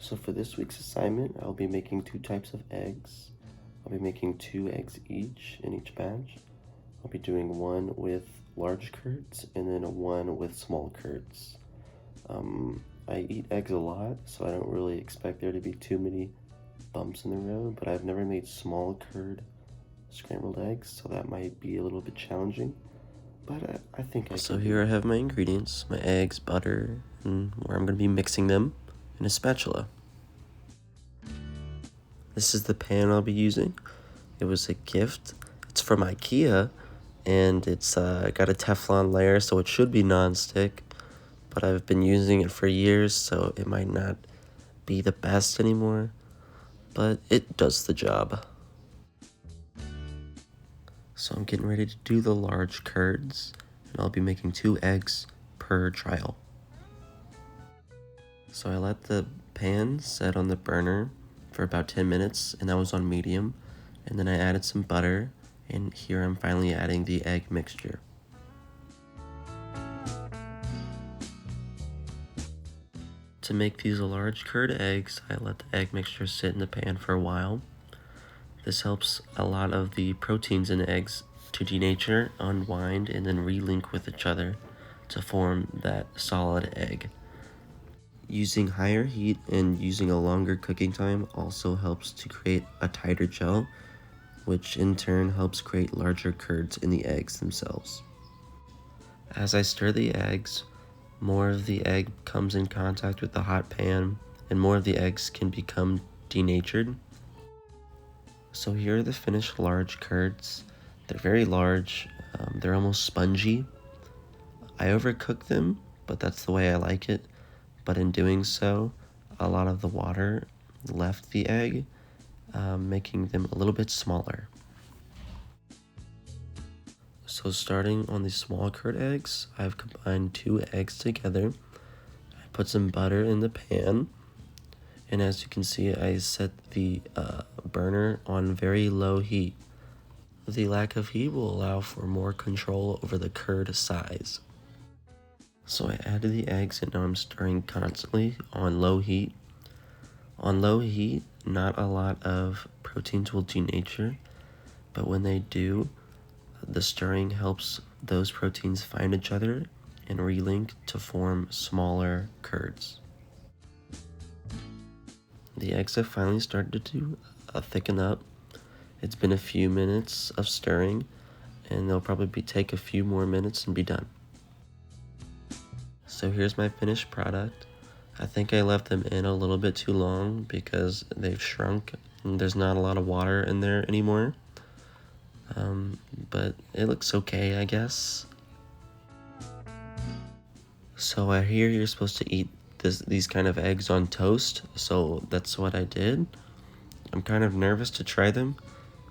So for this week's assignment, I'll be making two types of eggs. I'll be making 2 eggs each in each batch. I'll be doing one with large curds and then one with small curds. I eat eggs a lot, so I don't really expect there to be too many bumps in the road, but I've never made small curd scrambled eggs, so that might be a little bit challenging, but I think I So can here do I it. have my ingredients, my eggs, butter, and where I'm going to be mixing them in a spatula. This is the pan I'll be using. It was a gift. It's from IKEA, and it's got a Teflon layer, so it should be non-stick, but I've been using it for years, so it might not be the best anymore, but it does the job. So I'm getting ready to do the large curds, and I'll be making 2 eggs per trial. So I let the pan set on the burner for about 10 minutes, and that was on medium, and then I added some butter, and here I'm finally adding the egg mixture. To make these large curd eggs, I let the egg mixture sit in the pan for a while. This helps a lot of the proteins in eggs to denature, unwind, and then relink with each other to form that solid egg. Using higher heat and using a longer cooking time also helps to create a tighter gel, which in turn helps create larger curds in the eggs themselves. As I stir the eggs, more of the egg comes in contact with the hot pan, and more of the eggs can become denatured. So here are the finished large curds. They're very large, they're almost spongy. I overcook them, but that's the way I like it. But in doing so, a lot of the water left the egg, making them a little bit smaller. So starting on the small curd eggs, I've combined 2 eggs together. I put some butter in the pan, and as you can see, I set the burner on very low heat. The lack of heat will allow for more control over the curd size. So I added the eggs and now I'm stirring constantly on low heat. On low heat, not a lot of proteins will denature, but when they do, the stirring helps those proteins find each other and relink to form smaller curds. The eggs have finally started to thicken up. It's been a few minutes of stirring, and they'll probably take a few more minutes and be done. So here's my finished product. I think I left them in a little bit too long because they've shrunk and there's not a lot of water in there anymore. But it looks okay, I guess. So I hear you're supposed to eat these kind of eggs on toast, so that's what I did. I'm kind of nervous to try them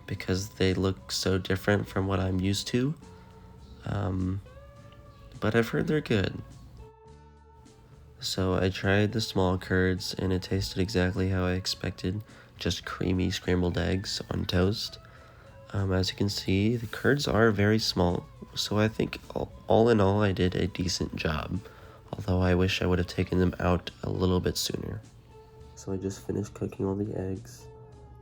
because they look so different from what I'm used to. But I've heard they're good. So I tried the small curds and it tasted exactly how I expected, just creamy scrambled eggs on toast. As you can see, the curds are very small, so I think all in all I did a decent job, although I wish I would have taken them out a little bit sooner. So I just finished cooking all the eggs,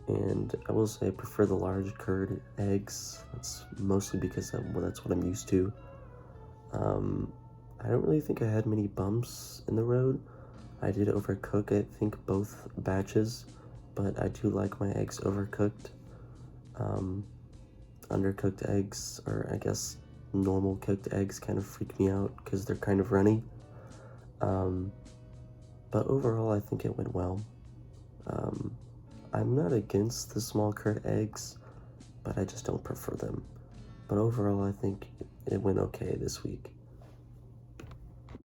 and I will say I prefer the large curd eggs. That's mostly because that's what I'm used to. I don't really think I had many bumps in the road. I did overcook, I think, both batches, but I do like my eggs overcooked. Undercooked eggs, or I guess normal cooked eggs, kind of freak me out because they're kind of runny. But overall, I think it went well. I'm not against the small curd eggs, but I just don't prefer them. But overall, I think it went okay this week.